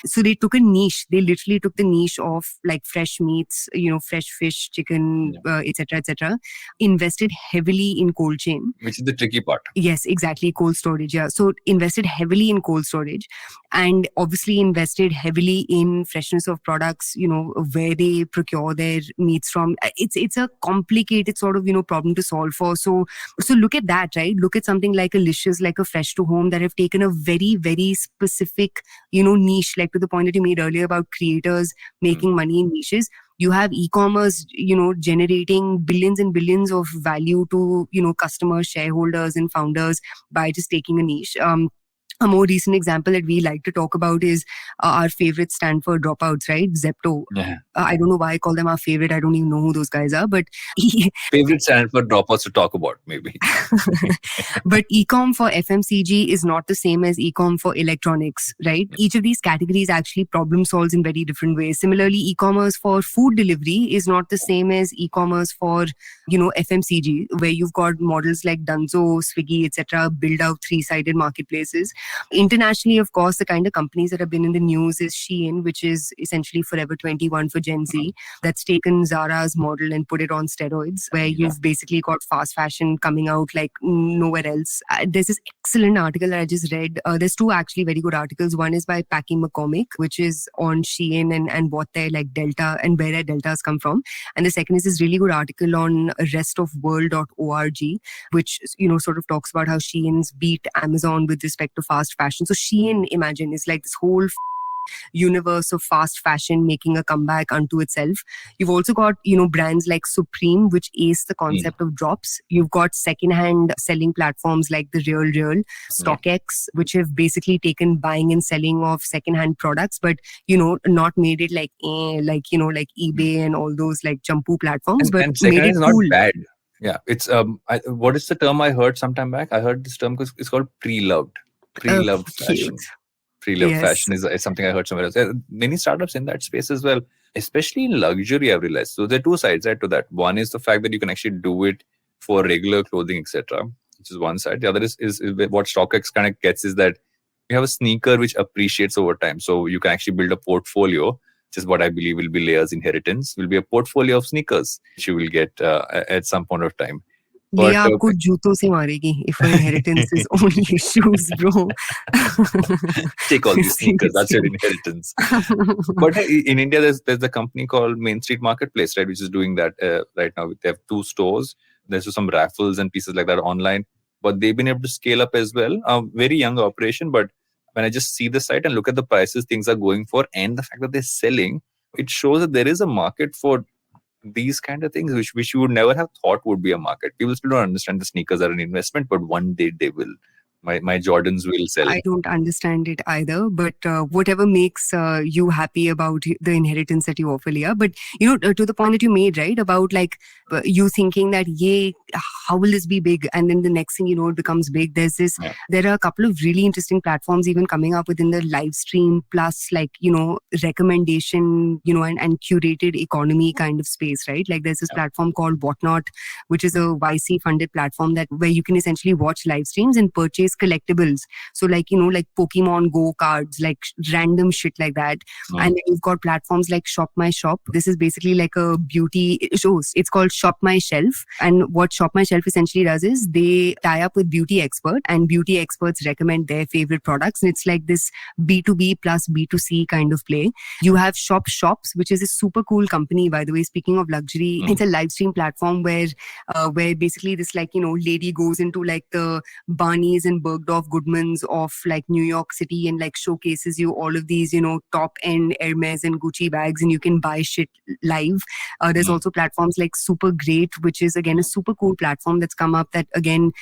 So they took a niche. They literally took the niche of like fresh meats, fresh fish, chicken, etc. Invested heavily in cold chain. Which is the tricky part. Yes, exactly. Cold storage. Yeah. So invested heavily in cold storage and obviously invested heavily in freshness of products, where they procure their meats from. It's a complicated sort of, problem to solve for. So look at that, right? Look at something like a Licious, like a Fresh to Home that have taken a very, very specific, niche, like to the point that you made earlier about creators making money in niches. You have e-commerce, generating billions and billions of value to, customers, shareholders and founders by just taking a niche. A more recent example that we like to talk about is our favorite Stanford dropouts, right? Zepto. Yeah. I don't know why I call them our favorite. I don't even know who those guys are, but favorite Stanford dropouts to talk about, maybe. But e-com for FMCG is not the same as e-com for electronics, right? Each of these categories actually problem solves in very different ways. Similarly, e-commerce for food delivery is not the same as e-commerce for, FMCG, where you've got models like Dunzo, Swiggy, etc., build out 3-sided marketplaces. Internationally, of course, the kind of companies that have been in the news is Shein, which is essentially Forever 21 for Gen Z, that's taken Zara's model and put it on steroids, where you've basically got fast fashion coming out like nowhere else. There's this excellent article that I just read. There's two actually very good articles. One is by Packy McCormick, which is on Shein and what their like delta and where their deltas come from. And the second is this really good article on restofworld.org, which, sort of talks about how Shein's beat Amazon with respect to fast fashion. So Shein, imagine, is like this whole universe of fast fashion making a comeback unto itself. You've also got, brands like Supreme, which ace the concept of drops. You've got secondhand selling platforms like The Real, StockX, which have basically taken buying and selling of secondhand products, but, not made it like eBay and all those like Champu platforms, but and made it is cool. Not bad. Yeah, it's what is the term I heard sometime back? I heard this term because it's called pre-loved fashion. Pre-loved fashion is something I heard somewhere else. There are many startups in that space as well, especially in luxury, I've realized. So there are two sides right to that. One is the fact that you can actually do it for regular clothing, etc., which is one side. The other is what StockX kind of gets is that you have a sneaker which appreciates over time. So you can actually build a portfolio, which is what I believe will be Leah's inheritance, will be a portfolio of sneakers which you will get at some point of time. Leah आपको जूतों से मारेगी if her inheritance is only shoes, bro. Take all these sneakers. That's your inheritance. But in India, there's a company called Main Street Marketplace, right, which is doing that right now. They have 2 stores. There's some raffles and pieces like that online. But they've been able to scale up as well. A very young operation, but when I just see the site and look at the prices things are going for and the fact that they're selling, it shows that there is a market for these kind of things, which you would never have thought would be a market. People still don't understand the sneakers are an investment, but one day they will. My Jordans will sell. I don't understand it either, but whatever makes you happy about the inheritance that you offer, Leah. But, to the point that you made, right, about like you thinking that, how will this be big? And then the next thing you know, it becomes big. There are a couple of really interesting platforms even coming up within the live stream plus like, recommendation, and curated economy kind of space, right? Like there's this platform called Whatnot, which is a YC funded platform where you can essentially watch live streams and purchase chase collectibles. So like, like Pokemon Go cards, like random shit like that. And then you've got platforms like Shop My Shop. This is basically like a beauty show. It's called Shop My Shelf. And what Shop My Shelf essentially does is they tie up with beauty expert, and beauty experts recommend their favorite products. And it's like this B2B plus B2C kind of play. You have Shop Shops, which is a super cool company, by the way. Speaking of luxury, it's a live stream platform where basically this like, lady goes into like the Barneys and Bergdorf Goodmans of like New York City and like showcases you all of these, top end Hermes and Gucci bags, and you can buy shit live. There's also platforms like Super Great, which is again a super cool platform that's come up that again,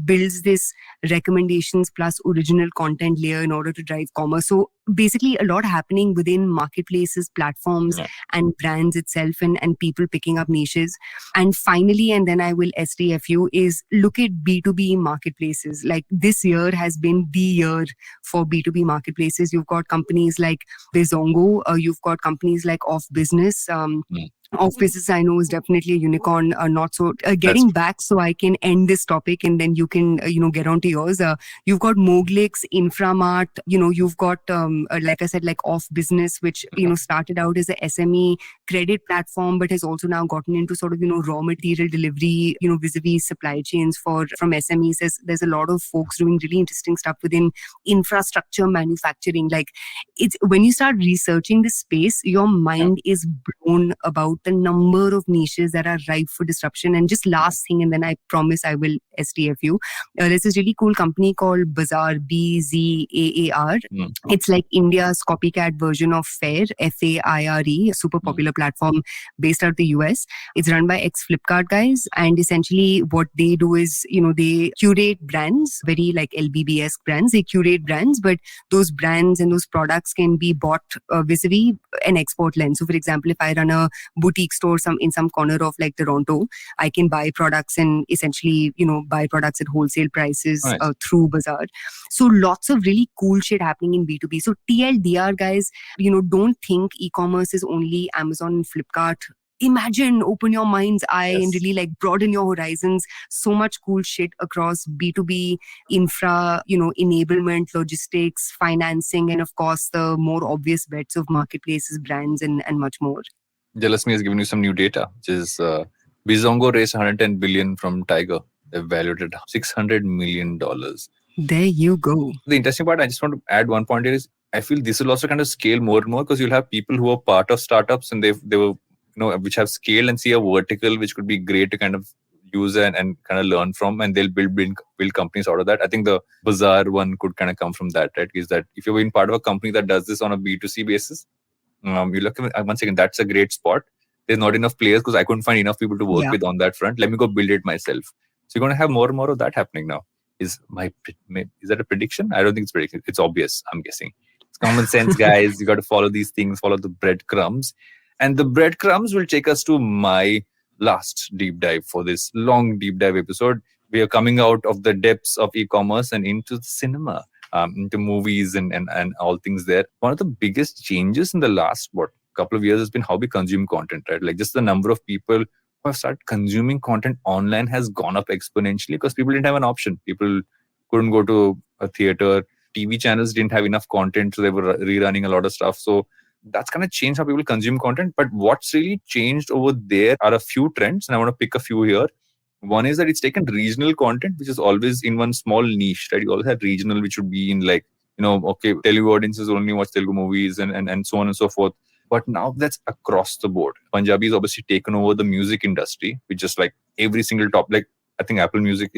builds this recommendations plus original content layer in order to drive commerce. So basically a lot happening within marketplaces, platforms and brands itself, and people picking up niches. And finally, and then I will STF you, is look at B2B marketplaces. Like this year has been the year for B2B marketplaces. You've got companies like Bizongo, you've got companies like Off Business. Off Business, I know, is definitely a unicorn. Not so getting back, so I can end this topic and then you can get on to yours. You've got Moglix, Inframart. You've got like I said, like Off Business, which started out as a SME credit platform, but has also now gotten into sort of raw material delivery, vis-a-vis supply chains from SMEs. There's a lot of folks doing really interesting stuff within infrastructure manufacturing. Like it's when you start researching this space, your mind is blown about the number of niches that are ripe for disruption. And just last thing, and then I promise I will STF you. There's this really cool company called Bazaar, Bzaar. It's like India's copycat version of Faire, Faire, a super popular platform based out of the US. It's run by ex-Flipkart guys. And essentially what they do is, they curate brands, very like LBB-esque brands. They curate brands, but those brands and those products can be bought vis-a-vis an export lens. So for example, if I run a boutique store in some corner of like Toronto, I can buy products and essentially, buy products at wholesale prices through Bazaar. So lots of really cool shit happening in B2B. So TLDR guys, don't think e-commerce is only Amazon and Flipkart. Imagine, open your mind's eye and really like broaden your horizons. So much cool shit across B2B, infra, enablement, logistics, financing, and of course the more obvious bets of marketplaces, brands, and much more. Jealousme has given you some new data, which is Bizongo raised 110 billion from Tiger. They've valued at $600 million. There you go. The interesting part, I just want to add one point here is, I feel this will also kind of scale more and more because you'll have people who are part of startups and they were, which have scaled and see a vertical which could be great to kind of use and kind of learn from, and they'll build companies out of that. I think the Bazaar one could kind of come from that, right? Is that if you've been part of a company that does this on a B2C basis, you look at once again, that's a great spot. There's not enough players because I couldn't find enough people to work with on that front. Let me go build it myself. So you're going to have more and more of that happening now. Is that a prediction? I don't think it's prediction. It's obvious, I'm guessing. It's common sense, guys. You got to follow these things, follow the breadcrumbs. And the breadcrumbs will take us to my last deep dive for this long deep dive episode. We are coming out of the depths of e-commerce and into the cinema, into movies and all things there. One of the biggest changes in the last, couple of years has been how we consume content, right? Like just the number of people who have started consuming content online has gone up exponentially because people didn't have an option. People couldn't go to a theater. TV channels didn't have enough content, so they were rerunning a lot of stuff. So that's kind of changed how people consume content. But what's really changed over there are a few trends, and I want to pick a few here. One is that it's taken regional content, which is always in one small niche, right? You always had regional, which would be in like, Telugu audiences only watch Telugu movies and so on and so forth. But now that's across the board. Punjabi's obviously taken over the music industry, which is like every single top, like I think Apple Music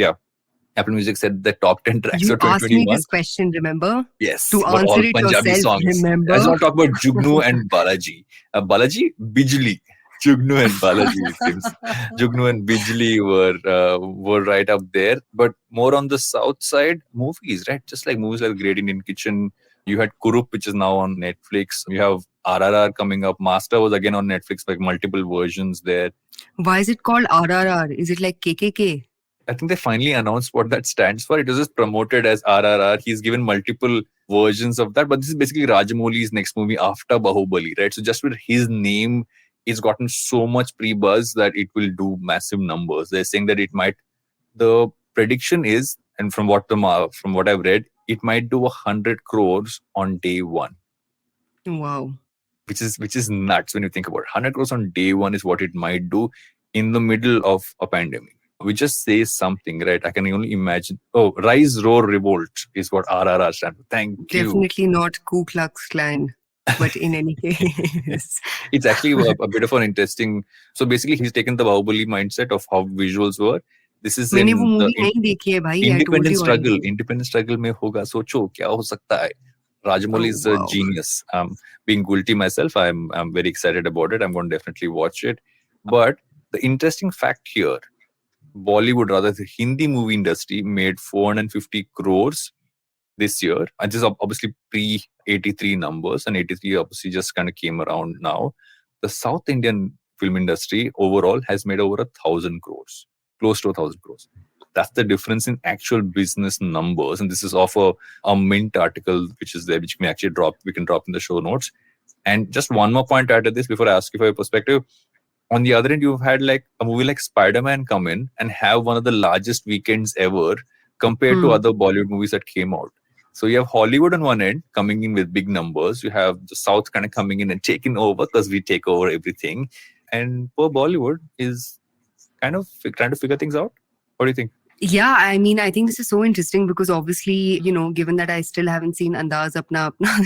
said the top 10 tracks you of 2021. You asked me this question, remember? Yes. To answer it Punjabi yourself, songs. remember? I just want to talk about Jugnu and Balaji. Balaji? Bijli. Jugnu and Balaji, it seems. Jugnu and Bijli were right up there. But more on the south side, movies, right? Just like movies like Great Indian Kitchen. You had Kurup, which is now on Netflix. You have RRR coming up. Master was again on Netflix, like multiple versions there. Why is it called RRR? Is it like KKK? I think they finally announced what that stands for. It was just promoted as RRR. He's given multiple versions of that. But this is basically Rajamouli's next movie after Bahubali, right? So just with his name, it's gotten so much pre-buzz that it will do massive numbers. They're saying that it might. The prediction is and from what I've read, it might do 100 crores on day one. Wow. Which is nuts when you think about it. 100 crores on day one is what it might do in the middle of a pandemic. We just say something, right? I can only imagine. Oh, Rise, Roar, Revolt is what RRR stands for. Thank you. Definitely not Ku Klux Klan. But in any case, it's actually a bit of an interesting. So basically, he's taken the Bahubali mindset of how visuals were. This is मैंने in वो the movie नहीं देखी है भाई. I told independent you struggle. already. Independent struggle में होगा. सोचो क्या हो सकता है. Rajamouli is a wow. genius. Being guilty myself, I'm very excited about it. I'm going to definitely watch it. But the interesting fact here, Bollywood, rather the Hindi movie industry, made 450 crores this year. And this is obviously pre-83 numbers, and 83 obviously just kind of came around now. The South Indian film industry overall has made over 1,000 crores, close to 1,000 crores. That's the difference in actual business numbers. And this is off a Mint article, which is there, which we can drop in the show notes. And just one more point to add to this before I ask you for your perspective. On the other end, you've had like a movie like Spider-Man come in and have one of the largest weekends ever compared to other Bollywood movies that came out. So you have Hollywood on one end coming in with big numbers. You have the South kind of coming in and taking over because we take over everything. And poor Bollywood is kind of trying to figure things out. What do you think? Yeah, I mean, I think this is so interesting because obviously, given that I still haven't seen Andaz Apna Apna,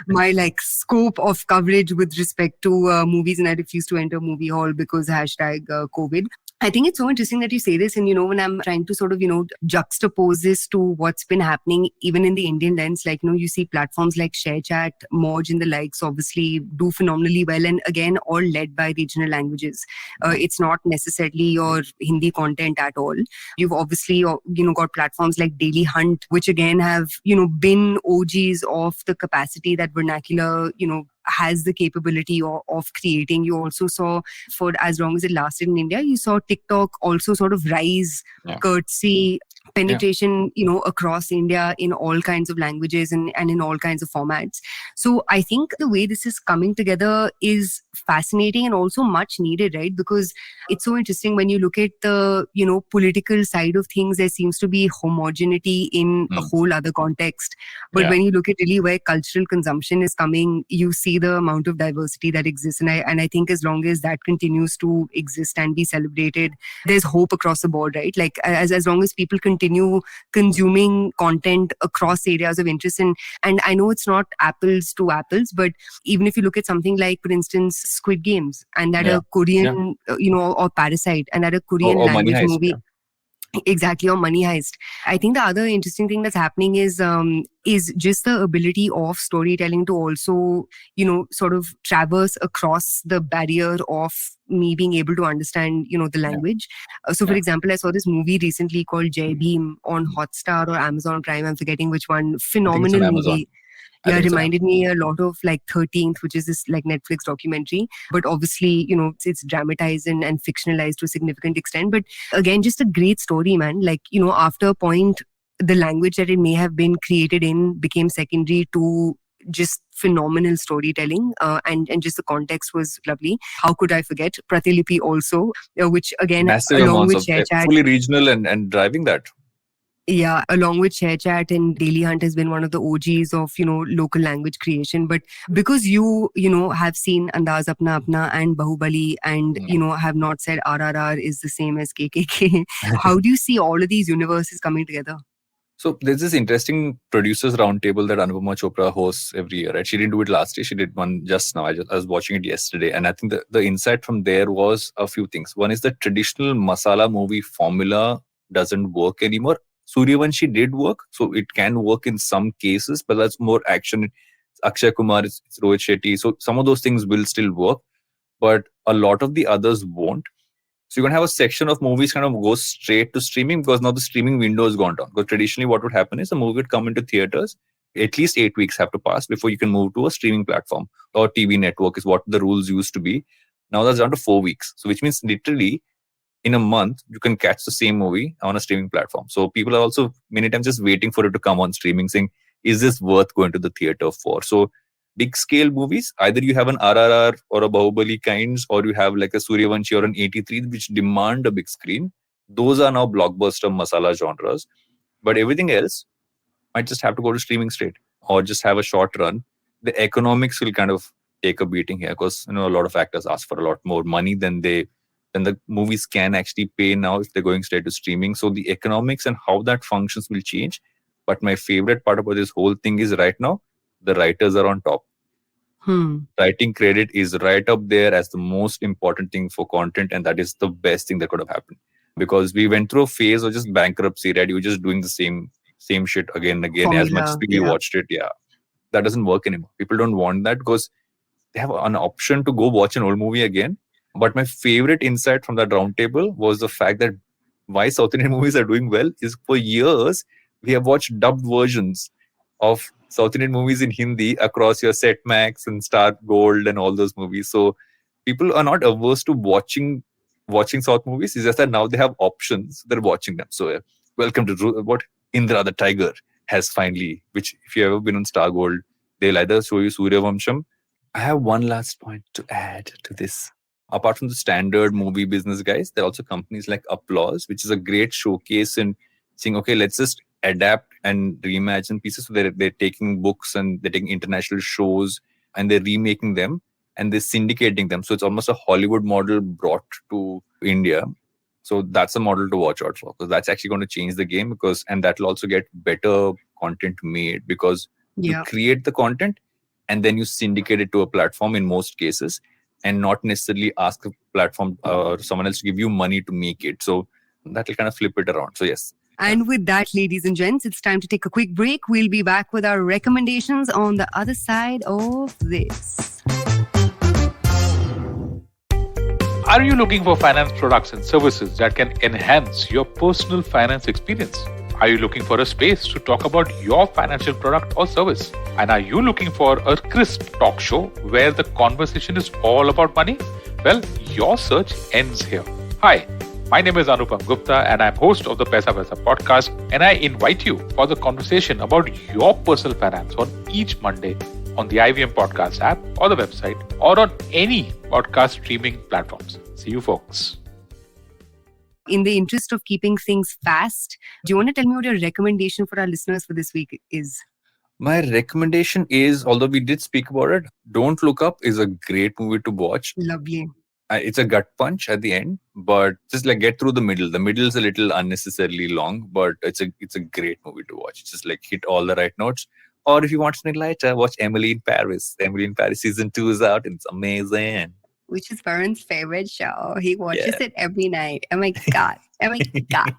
my like scope of coverage with respect to movies, and I refuse to enter movie hall because #COVID. I think it's so interesting that you say this. And, when I'm trying to sort of, juxtapose this to what's been happening, even in the Indian lens, like, you see platforms like ShareChat, Moj and the likes obviously do phenomenally well. And again, all led by regional languages. It's not necessarily your Hindi content at all. You've obviously, got platforms like Daily Hunt, which again have, been OGs of the capacity that vernacular, has the capability of creating. You also saw, for as long as it lasted in India, you saw TikTok also sort of rise, courtesy, penetration, across India in all kinds of languages and in all kinds of formats. So I think the way this is coming together is fascinating and also much needed, right? Because it's so interesting when you look at the, political side of things, there seems to be homogeneity in a whole other context. But when you look at really where cultural consumption is coming, you see the amount of diversity that exists. And I think as long as that continues to exist and be celebrated, there's hope across the board, right? Like as long as people continue consuming content across areas of interest. And I know it's not apples to apples, but even if you look at something like, for instance, Squid Games, and that a Korean, or Parasite, and that a Korean language Money Heist, movie. Exactly, or Money Heist. I think the other interesting thing that's happening is just the ability of storytelling to also, sort of traverse across the barrier of me being able to understand, the language. So, for example, I saw this movie recently called Jai Bhim on Hotstar or Amazon Prime. I'm forgetting which one. Phenomenal movie. Yeah, it reminded me a lot of like 13th, which is this like Netflix documentary. But obviously, it's dramatized and fictionalized to a significant extent. But again, just a great story, man. Like, after a point, the language that it may have been created in became secondary to just phenomenal storytelling, and just the context was lovely. How could I forget Pratilipi also, which again, massive along amounts with ShareChat, fully regional and driving that. Yeah, along with ShareChat and Daily Hunt has been one of the OGs of, local language creation. But because you have seen Andaz Apna Apna and Bahubali and, have not said RRR is the same as KKK, how do you see all of these universes coming together? So there's this interesting producers roundtable that Anupama Chopra hosts every year, right? She didn't do it last year. She did one just now. I was watching it yesterday. And I think the insight from there was a few things. One is the traditional masala movie formula doesn't work anymore. Suryavanshi did work, so it can work in some cases, but that's more action. Akshay Kumar, it's Rohit Shetty. So some of those things will still work, but a lot of the others won't. So you're going to have a section of movies kind of go straight to streaming because now the streaming window has gone down. Because traditionally what would happen is a movie would come into theaters, at least 8 weeks have to pass before you can move to a streaming platform or TV network is what the rules used to be. Now that's down to 4 weeks. So which means literally in a month, you can catch the same movie on a streaming platform. So people are also many times just waiting for it to come on streaming saying, is this worth going to the theater for? So big scale movies, either you have an RRR or a Bahubali kinds, or you have like a Suryavanshi or an 83, which demand a big screen. Those are now blockbuster masala genres. But everything else might just have to go to streaming straight or just have a short run. The economics will kind of take a beating here because a lot of actors ask for a lot more money than the movies can actually pay now if they're going straight to streaming. So the economics and how that functions will change. But my favorite part about this whole thing is right now, the writers are on top. Writing credit is right up there as the most important thing for content, and that is the best thing that could have happened. Because we went through a phase of just bankruptcy, right? You were just doing the same shit again and again. Formula, as much as we watched it. Yeah. That doesn't work anymore. People don't want that because they have an option to go watch an old movie again. But my favorite insight from that roundtable was the fact that why South Indian movies are doing well is for years, we have watched dubbed versions of South Indian movies in Hindi across your Set Max and Star Gold and all those movies. So people are not averse to watching South movies. It's just that now they have options. They're watching them. So welcome to what Indra the Tiger has finally, which if you've ever been on Star Gold, they'll either show you Suryavamsham. I have one last point to add to this. Apart from the standard movie business guys, there are also companies like Applause, which is a great showcase in saying, okay, let's just adapt and reimagine pieces. So they're taking books and they're taking international shows and they're remaking them and they're syndicating them. So it's almost a Hollywood model brought to India. So that's a model to watch out for because that's actually going to change the game and that will also get better content made because you create the content and then you syndicate it to a platform in most cases and not necessarily ask a platform or someone else to give you money to make it. So that will kind of flip it around. So yes. And with that, ladies and gents, it's time to take a quick break. We'll be back with our recommendations on the other side of this. Are you looking for finance products and services that can enhance your personal finance experience? Are you looking for a space to talk about your financial product or service? And are you looking for a crisp talk show where the conversation is all about money? Well, your search ends here. Hi, my name is Anupam Gupta and I'm host of the Paisa Vaisa podcast, and I invite you for the conversation about your personal finance on each Monday on the IVM Podcast app or the website or on any podcast streaming platforms. See you folks. In the interest of keeping things fast, do you want to tell me what your recommendation for our listeners for this week is? My recommendation is, although we did speak about it, Don't Look Up is a great movie to watch. Lovely. It's a gut punch at the end, but just like get through the middle. The middle is a little unnecessarily long, but it's a great movie to watch. Just like hit all the right notes. Or if you want something lighter, watch Emily in Paris. Emily in Paris season 2 is out and it's amazing. Which is Varun's favorite show. He watches it every night. Oh my God. Oh my God.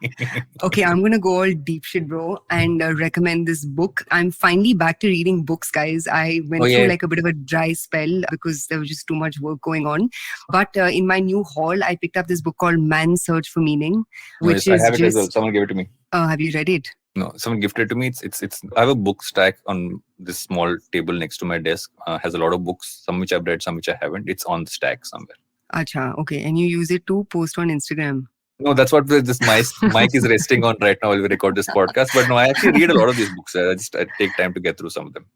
Okay, I'm going to go all deep shit, bro, and recommend this book. I'm finally back to reading books, guys. I went through like a bit of a dry spell because there was just too much work going on. But in my new haul, I picked up this book called Man's Search for Meaning. Which is I have it as well. Someone gave it to me. Have you read it? No, someone gifted it to me. It's. I have a book stack on this small table next to my desk. Has a lot of books, some which I've read, some which I haven't. It's on the stack somewhere. Acha, okay. And you use it to post on Instagram? No, that's what this mic is resting on right now while we record this podcast. But no, I actually read a lot of these books. I take time to get through some of them.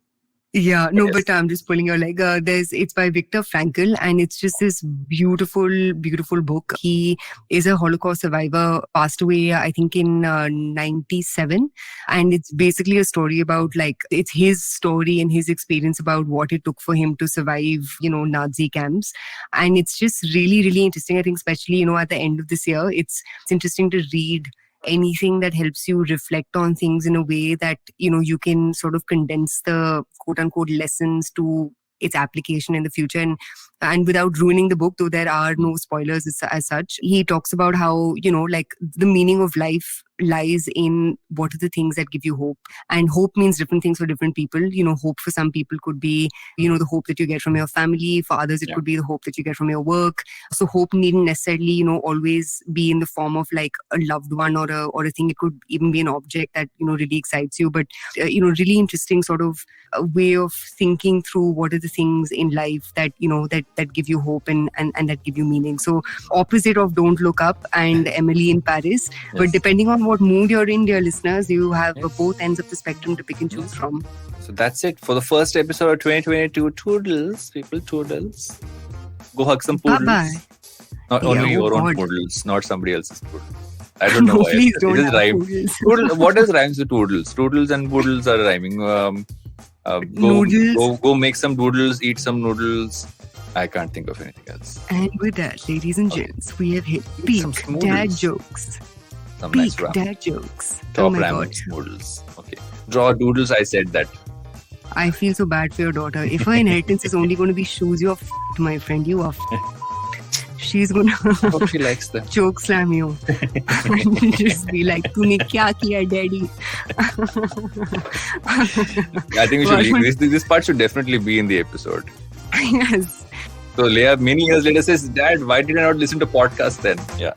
Yeah, no, but I'm just pulling your leg. It's by Viktor Frankl, and it's just this beautiful, beautiful book. He is a Holocaust survivor, passed away, I think, in 97. And it's basically a story about, it's his story and his experience about what it took for him to survive, Nazi camps. And it's just really, really interesting. I think, especially, at the end of this year, it's interesting to read anything that helps you reflect on things in a way that, you can sort of condense the quote unquote lessons to its application in the future. And without ruining the book, though there are no spoilers as such, he talks about how, the meaning of life lies in what are the things that give you hope. And hope means different things for different people. Hope for some people could be, the hope that you get from your family. For others, it could be the hope that you get from your work. So hope needn't necessarily, always be in the form of like a loved one or a thing. It could even be an object that, really excites you. But, really interesting sort of a way of thinking through what are the things in life that, that give you hope and that give you meaning. So opposite of Don't Look Up and Emily in Paris. Yes. But depending on what mood you're in, dear listeners, you have both ends of the spectrum to pick and choose from. So that's it for the first episode of 2022. Toodles, people, toodles. Go hug some poodles. Bye-bye. Not only your own poodles, not somebody else's poodles. I don't know No, why. please It don't just have rhyme. poodles. What does rhymes with toodles? Toodles and boodles are rhyming. Noodles. Go make some doodles, eat some noodles. I can't think of anything else. And with that, ladies and gents, we have hit Eat some peak smoodles. dad jokes. Some Peak nice ramen. dad jokes. Top Oh my ramen god. noodles. Okay. Draw doodles. I said that. I feel so bad for your daughter. If her inheritance is only going to be shoes, you're f***ed, my friend. You are f***ed. She's going to Hope she likes them. choke slam you. And just be like, "Tune kya kiya, daddy?" I think we should leave this part should definitely be in the episode. Yes. So Leah, many years later, says, "Dad, why did I not listen to podcasts then?" Yeah.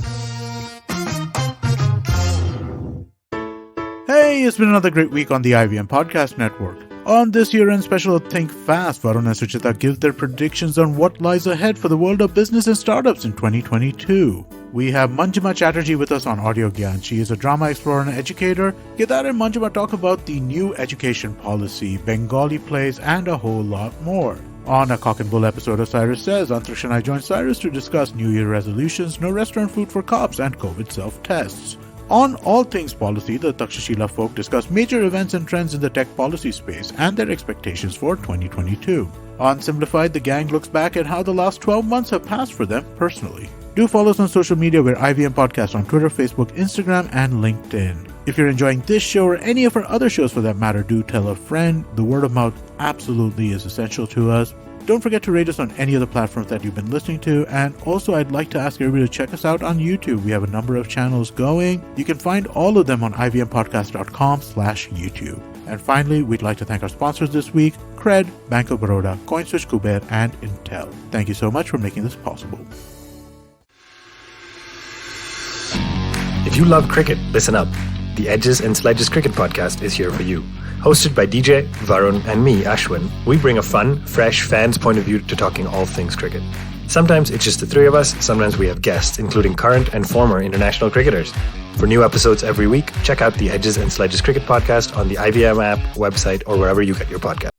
Hey, it's been another great week on the IVM Podcast Network. On this year-end special of Think Fast, Varun and Suchita give their predictions on what lies ahead for the world of business and startups in 2022. We have Manjima Chatterjee with us on Audio Gyan. She is a drama explorer and educator. Kedar and Manjima talk about the new education policy, Bengali plays, and a whole lot more. On a Cock and Bull episode of Cyrus Says, Antrish and I join Cyrus to discuss New Year resolutions, no restaurant food for cops, and COVID self-tests. On All Things Policy, the Takshashila folk discuss major events and trends in the tech policy space and their expectations for 2022. On Simplified, the gang looks back at how the last 12 months have passed for them personally. Do follow us on social media. We're IVM Podcast on Twitter, Facebook, Instagram, and LinkedIn. If you're enjoying this show or any of our other shows for that matter, do tell a friend. The word of mouth absolutely is essential to us. Don't forget to rate us on any of the platforms that you've been listening to. And also, I'd like to ask everybody to check us out on YouTube. We have a number of channels going. You can find all of them on ivmpodcast.com/YouTube. And finally, we'd like to thank our sponsors this week, Cred, Bank of Baroda, CoinSwitch, Kuber, and Intel. Thank you so much for making this possible. If you love cricket, listen up. The Edges and Sledges Cricket Podcast is here for you. Hosted by DJ, Varun, and me, Ashwin, we bring a fun, fresh fan's point of view to talking all things cricket. Sometimes it's just the three of us, sometimes we have guests, including current and former international cricketers. For new episodes every week, check out the Edges and Sledges Cricket Podcast on the IVM app, website, or wherever you get your podcasts.